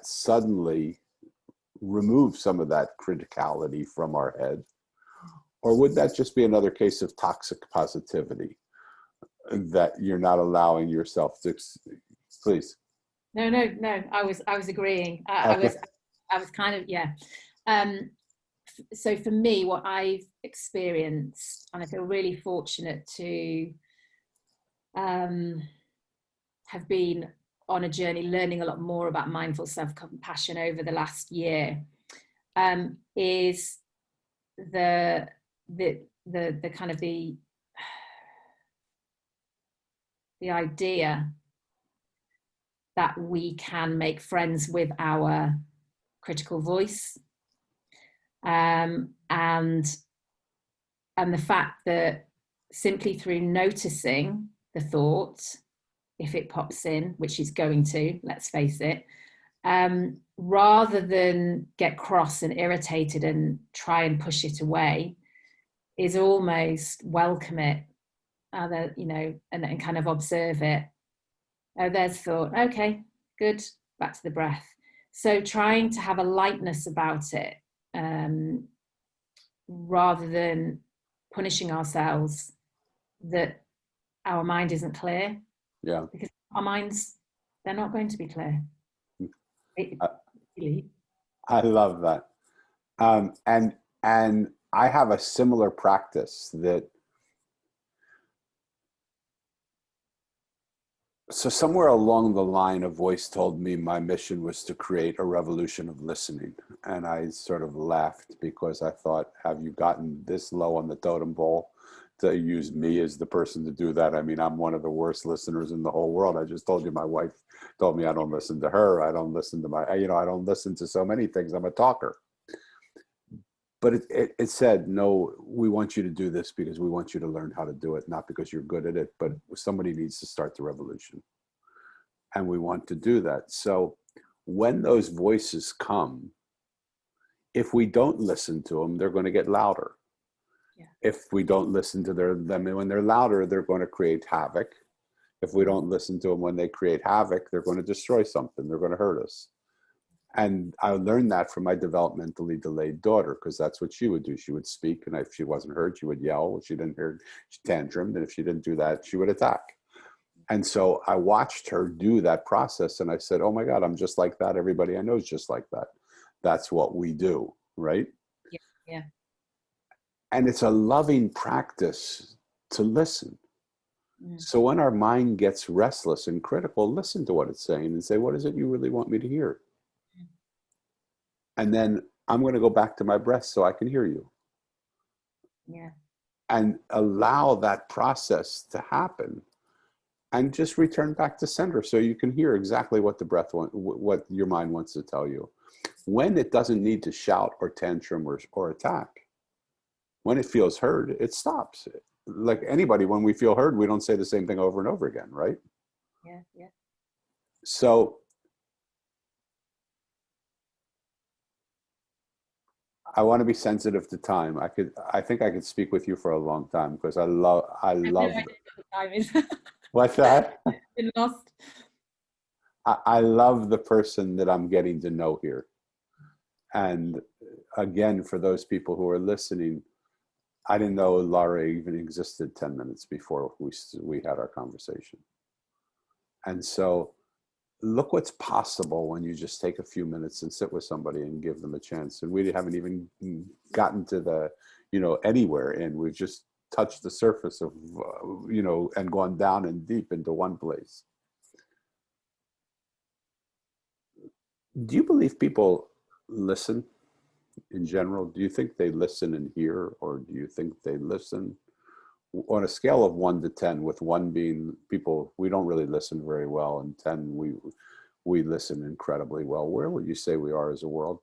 [SPEAKER 1] suddenly remove some of that criticality from our head? Or would that just be another case of toxic positivity that you're not allowing yourself to, please?
[SPEAKER 2] No. I was agreeing. I was kind of, yeah. so for me, what I've experienced, and I feel really fortunate to have been on a journey learning a lot more about mindful self-compassion over the last year, is the kind of the idea that we can make friends with our critical voice, and the fact that simply through noticing the thought, if it pops in, which is going to, let's face it, rather than get cross and irritated and try and push it away, is almost welcome it, and kind of observe it. Oh, there's thought. Okay, good. Back to the breath. So trying to have a lightness about it, rather than punishing ourselves that our mind isn't clear.
[SPEAKER 1] Yeah.
[SPEAKER 2] Because our minds, they're not going to be clear. Really.
[SPEAKER 1] I love that. And I have a similar practice that, so somewhere along the line, a voice told me my mission was to create a revolution of listening. And I sort of laughed because I thought, have you gotten this low on the totem pole to use me as the person to do that? I mean, I'm one of the worst listeners in the whole world. I just told you, my wife told me I don't listen to her. I don't listen to I don't listen to so many things. I'm a talker. But it said, no, we want you to do this because we want you to learn how to do it, not because you're good at it, but somebody needs to start the revolution. And we want to do that. So when those voices come, if we don't listen to them, they're going to get louder.
[SPEAKER 2] Yeah.
[SPEAKER 1] If we don't listen to them when they're louder, they're going to create havoc. If we don't listen to them when they create havoc, they're going to destroy something. They're going to hurt us. And I learned that from my developmentally delayed daughter, because that's what she would do. She would speak, and if she wasn't heard, she would yell. If she didn't hear, she tantrumed, and if she didn't do that, she would attack. And so I watched her do that process, and I said, oh my God, I'm just like that. Everybody I know is just like that. That's what we do, right?
[SPEAKER 2] Yeah. Yeah.
[SPEAKER 1] And it's a loving practice to listen. So when our mind gets restless and critical, listen to what it's saying and say, what is it you really want me to hear? And then I'm going to go back to my breath so I can hear you.
[SPEAKER 2] Yeah.
[SPEAKER 1] And allow that process to happen, and just return back to center so you can hear exactly what the breath what your mind wants to tell you. When it doesn't need to shout or tantrum or attack, when it feels heard, it stops. Like anybody, when we feel heard, we don't say the same thing over and over again, right?
[SPEAKER 2] Yeah. Yeah.
[SPEAKER 1] So I want to be sensitive to time. I think I could speak with you for a long time, because I love
[SPEAKER 2] Time is
[SPEAKER 1] what's that?
[SPEAKER 2] been lost.
[SPEAKER 1] I love the person that I'm getting to know here. And again, for those people who are listening, I didn't know Laura even existed 10 minutes before we had our conversation. And so look what's possible when you just take a few minutes and sit with somebody and give them a chance. And we haven't even gotten to the, anywhere in. We've just touched the surface of, and gone down and deep into one place. Do you believe people listen in general? Do you think they listen and hear, or do you think they listen? On a scale of 1 to 10, with 1 being people, we don't really listen very well, and 10, we listen incredibly well, where would you say we are as a world?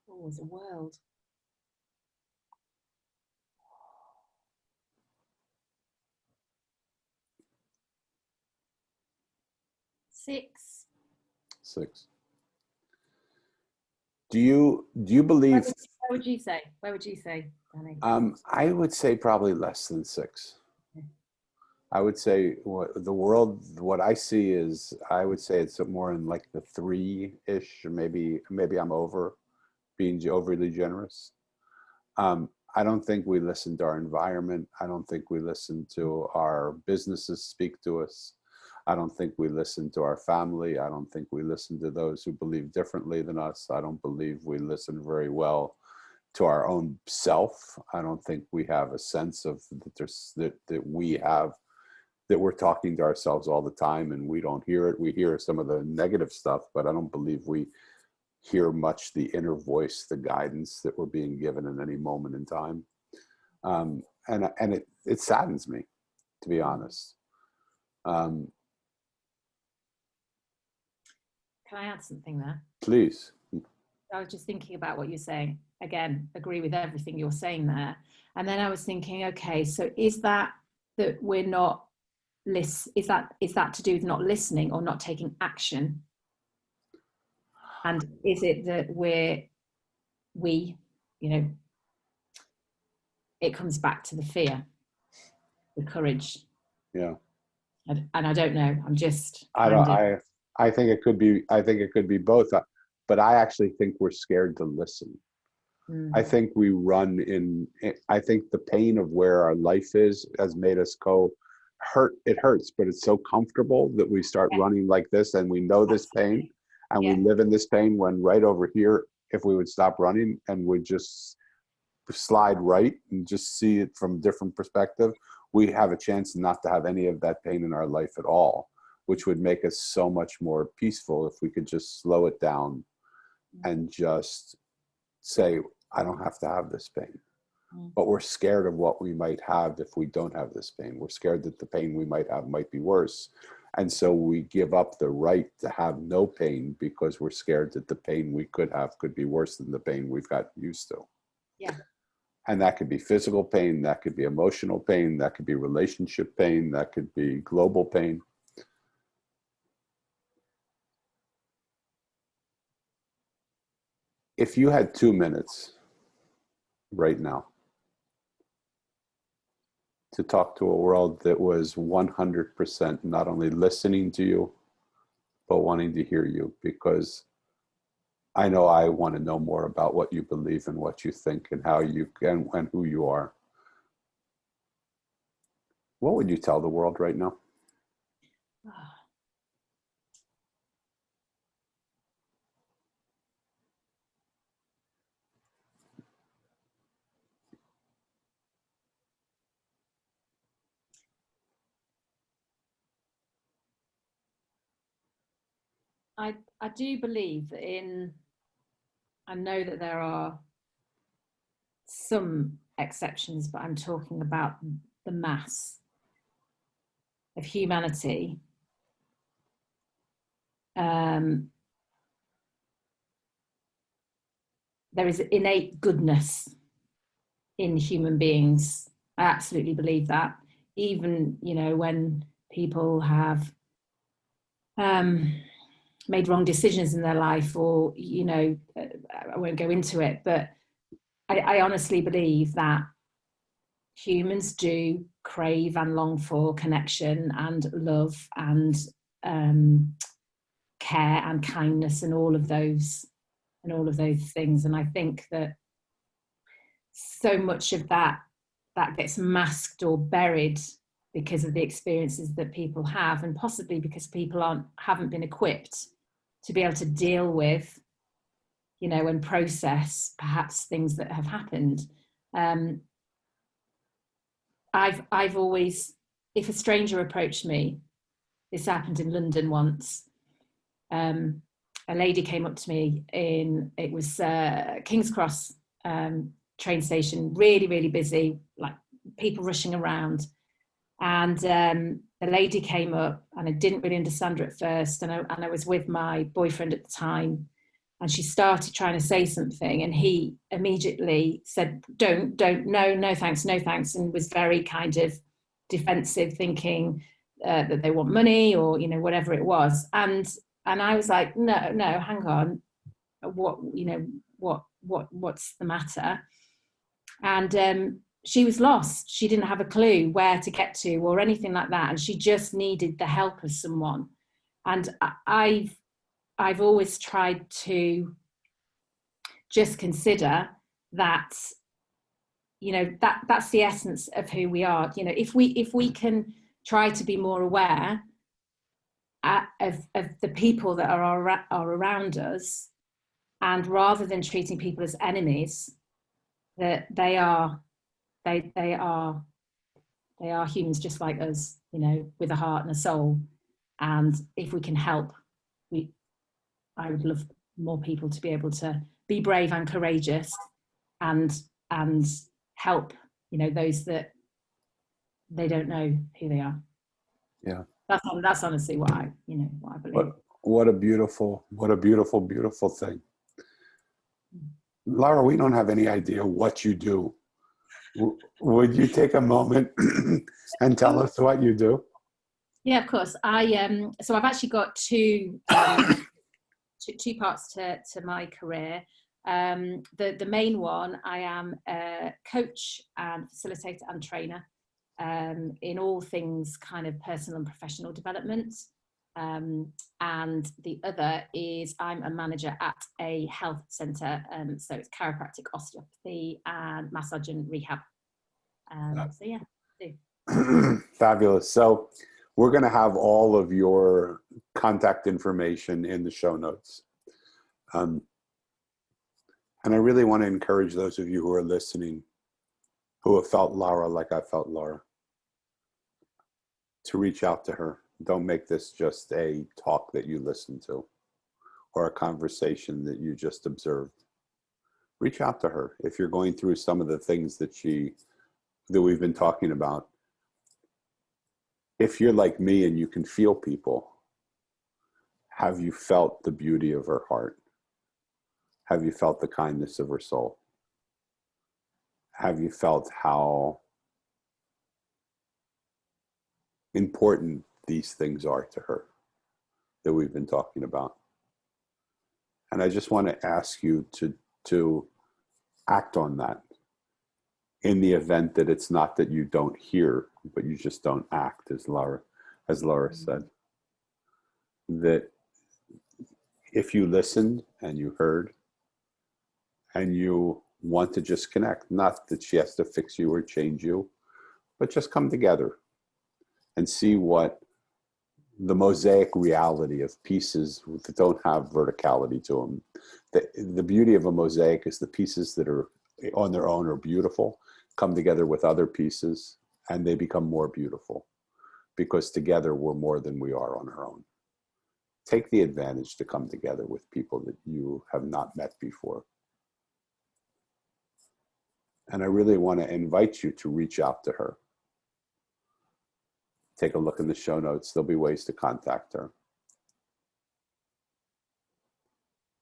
[SPEAKER 2] Oh, as a world. 6.
[SPEAKER 1] 6. Do you believe?
[SPEAKER 2] Where would you say? Where would you say, Danny?
[SPEAKER 1] I would say probably less than 6.
[SPEAKER 2] Okay.
[SPEAKER 1] I would say the world, what I see is, I would say it's more in like the 3-ish, or maybe I'm being overly generous. I don't think we listen to our environment. I don't think we listen to our businesses speak to us. I don't think we listen to our family. I don't think we listen to those who believe differently than us. I don't believe we listen very well to our own self. I don't think we have a sense of that we have, that we're talking to ourselves all the time and we don't hear it. We hear some of the negative stuff, but I don't believe we hear much the inner voice, the guidance that we're being given in any moment in time. And it saddens me, to be honest.
[SPEAKER 2] Can I add something there?
[SPEAKER 1] Please.
[SPEAKER 2] I was just thinking about what you're saying. Again, agree with everything you're saying there. And then I was thinking, okay, so is that we're not is that to do with not listening or not taking action? And is it that we, you know, it comes back to the fear, the courage.
[SPEAKER 1] Yeah.
[SPEAKER 2] And I don't know. I'm just.
[SPEAKER 1] I think it could be. I think it could be both. But I actually think we're scared to listen. I think we run in. I think the pain of where our life is has made us go hurt. It hurts, but it's so comfortable that we start running like this, and we know this pain, and we live in this pain. When right over here, if we would stop running and would just slide right and just see it from a different perspective, we have a chance not to have any of that pain in our life at all, which would make us so much more peaceful if we could just slow it down and just say, I don't have to have this pain. But we're scared of what we might have if we don't have this pain. We're scared that the pain we might have might be worse. And so we give up the right to have no pain because we're scared that the pain we could have could be worse than the pain we've got used to.
[SPEAKER 2] Yeah.
[SPEAKER 1] And that could be physical pain, that could be emotional pain, that could be relationship pain, that could be global pain. If you had 2 minutes right now to talk to a world that was 100% not only listening to you, but wanting to hear you, because I know I want to know more about what you believe and what you think and how you can and who you are. What would you tell the world right now?
[SPEAKER 2] I do believe that I know that there are some exceptions, but I'm talking about the mass of humanity. There is innate goodness in human beings. I absolutely believe that. Even, you know, when people have made wrong decisions in their life, or, you know, I won't go into it, but I honestly believe that humans do crave and long for connection and love and care and kindness and all of those things. And I think that so much of that gets masked or buried because of the experiences that people have, and possibly because people haven't been equipped to be able to deal with, you know, and process perhaps things that have happened. I've always, if a stranger approached me, this happened in London once. A lady came up to me it was King's Cross train station, really, really busy, like people rushing around. And the lady came up, and I didn't really understand her at first. And I was with my boyfriend at the time, and she started trying to say something, and he immediately said, don't, no thanks, and was very kind of defensive, thinking that they want money, or, you know, whatever it was. And I was like, no, hang on, what's the matter? And she was lost. She didn't have a clue where to get to or anything like that, and she just needed the help of someone. And I've always tried to just consider that, you know, that's the essence of who we are. You know, if we can try to be more aware of the people that are around us, and rather than treating people as enemies, that they are humans just like us, you know, with a heart and a soul. And if we can help, I would love more people to be able to be brave and courageous, and and help, you know, those that they don't know who they are.
[SPEAKER 1] Yeah.
[SPEAKER 2] That's honestly what I, you know, what I believe.
[SPEAKER 1] What a beautiful, beautiful thing. Laura, we don't have any idea what you do. Would you take a moment and tell us what you do?
[SPEAKER 2] Yeah, of course. So I've actually got two parts to my career. The main one, I am a coach and facilitator and trainer in all things kind of personal and professional development. And the other is I'm a manager at a health centre. So it's chiropractic, osteopathy, and massage and rehab. So yeah, I do.
[SPEAKER 1] Fabulous. So we're going to have all of your contact information in the show notes. And I really want to encourage those of you who are listening, who have felt Laura like I felt Laura, to reach out to her. Don't make this just a talk that you listen to or a conversation that you just observed. Reach out to her. If you're going through some of the things that we've been talking about, if you're like me and you can feel people, have you felt the beauty of her heart? Have you felt the kindness of her soul? Have you felt how important these things are to her that we've been talking about? And I just want to ask you to act on that in the event that it's not that you don't hear, but you just don't act, as Laura said. That if you listened and you heard and you want to just connect, not that she has to fix you or change you, but just come together and see what the mosaic reality of pieces that don't have verticality to them. The beauty of a mosaic is the pieces that are on their own are beautiful, come together with other pieces, and they become more beautiful because together we're more than we are on our own. Take the advantage to come together with people that you have not met before. And I really want to invite you to reach out to her. Take a look in the show notes. There'll be ways to contact her.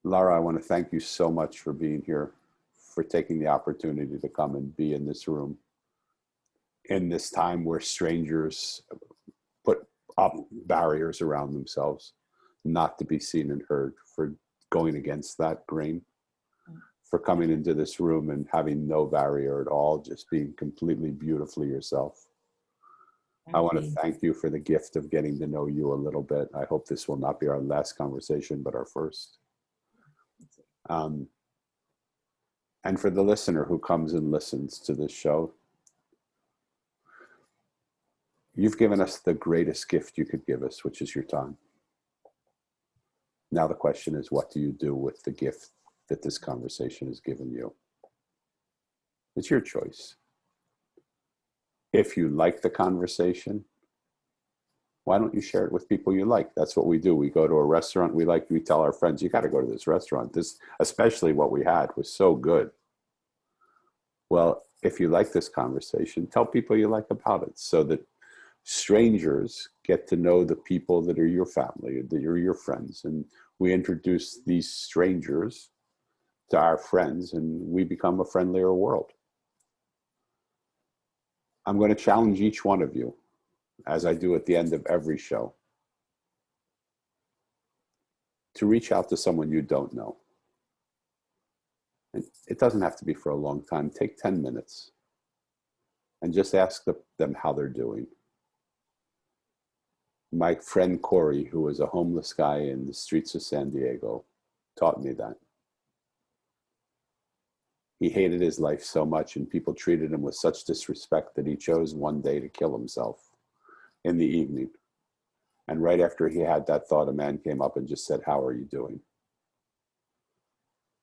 [SPEAKER 1] Laura, I want to thank you so much for being here, for taking the opportunity to come and be in this room in this time where strangers put up barriers around themselves, not to be seen and heard, for going against that grain, for coming into this room and having no barrier at all, just being completely beautifully yourself. I want to thank you for the gift of getting to know you a little bit. I hope this will not be our last conversation, but our first. And for the listener who comes and listens to this show, you've given us the greatest gift you could give us, which is your time. Now the question is, what do you do with the gift that this conversation has given you? It's your choice. If you like the conversation, why don't you share it with people you like? That's what we do. We go to a restaurant we like, we tell our friends, you got to go to this restaurant. This, especially what we had, was so good. Well, if you like this conversation, tell people you like about it, so that strangers get to know the people that are your family, that are your friends. And we introduce these strangers to our friends, and we become a friendlier world. I'm going to challenge each one of you, as I do at the end of every show, to reach out to someone you don't know. And it doesn't have to be for a long time. Take 10 minutes and just ask them how they're doing. My friend Corey, who was a homeless guy in the streets of San Diego, taught me that. He hated his life so much, and people treated him with such disrespect, that he chose one day to kill himself in the evening. And right after he had that thought, a man came up and just said, "How are you doing?"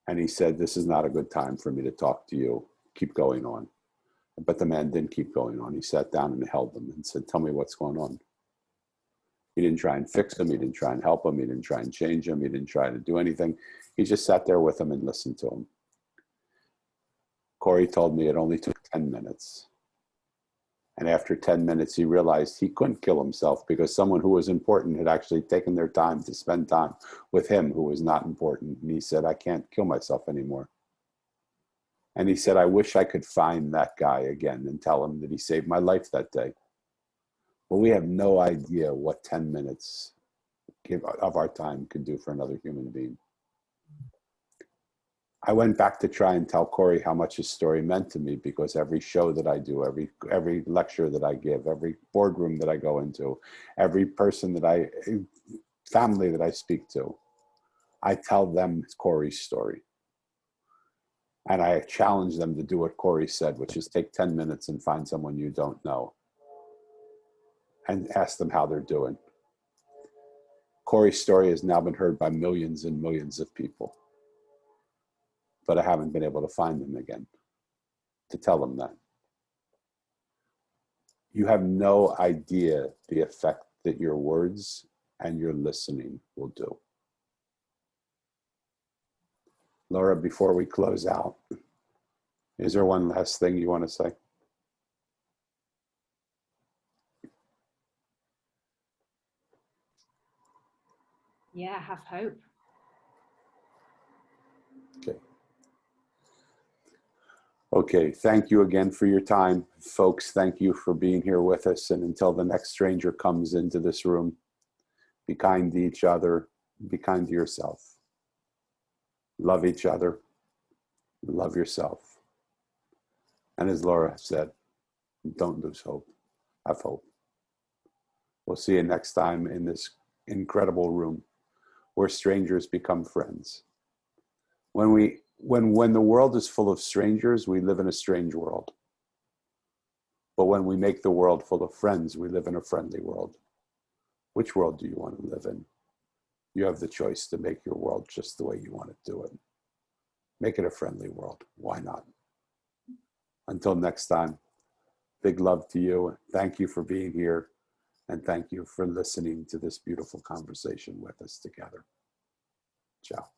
[SPEAKER 1] And he said, "This is not a good time for me to talk to you. keep going on. But the man didn't keep going on. He sat down and held them and said, tell me what's going on. He didn't try and fix him. He didn't try and help him. He didn't try and change him. He didn't try to do anything. He just sat there with him and listened to him. Corey told me it only took 10 minutes. And after 10 minutes, he realized he couldn't kill himself because someone who was important had actually taken their time to spend time with him who was not important. And he said, I can't kill myself anymore. And he said, I wish I could find that guy again and tell him that he saved my life that day. Well, we have no idea what 10 minutes of our time could do for another human being. I went back to try and tell Corey how much his story meant to me, because every show that I do, every lecture that I give, every boardroom that I go into, every person family that I speak to, I tell them Corey's story. And I challenge them to do what Corey said, which is take 10 minutes and find someone you don't know and ask them how they're doing. Corey's story has now been heard by millions and millions of people, but I haven't been able to find them again to tell them that. You have no idea the effect that your words and your listening will do. Laura, before we close out, is there one last thing you want to say?
[SPEAKER 2] Yeah, have hope.
[SPEAKER 1] Okay. Okay, thank you again for your time. Folks, thank you for being here with us. And until the next stranger comes into this room, be kind to each other, be kind to yourself. Love each other, love yourself. And as Laura said, don't lose hope, have hope. We'll see you next time in this incredible room where strangers become friends. When the world is full of strangers, we live in a strange world. But when we make the world full of friends, we live in a friendly world. Which world do you want to live in? You have the choice to make your world just the way you want to do it. Make it a friendly world. Why not? Until next time, big love to you. Thank you for being here. And thank you for listening to this beautiful conversation with us together. Ciao.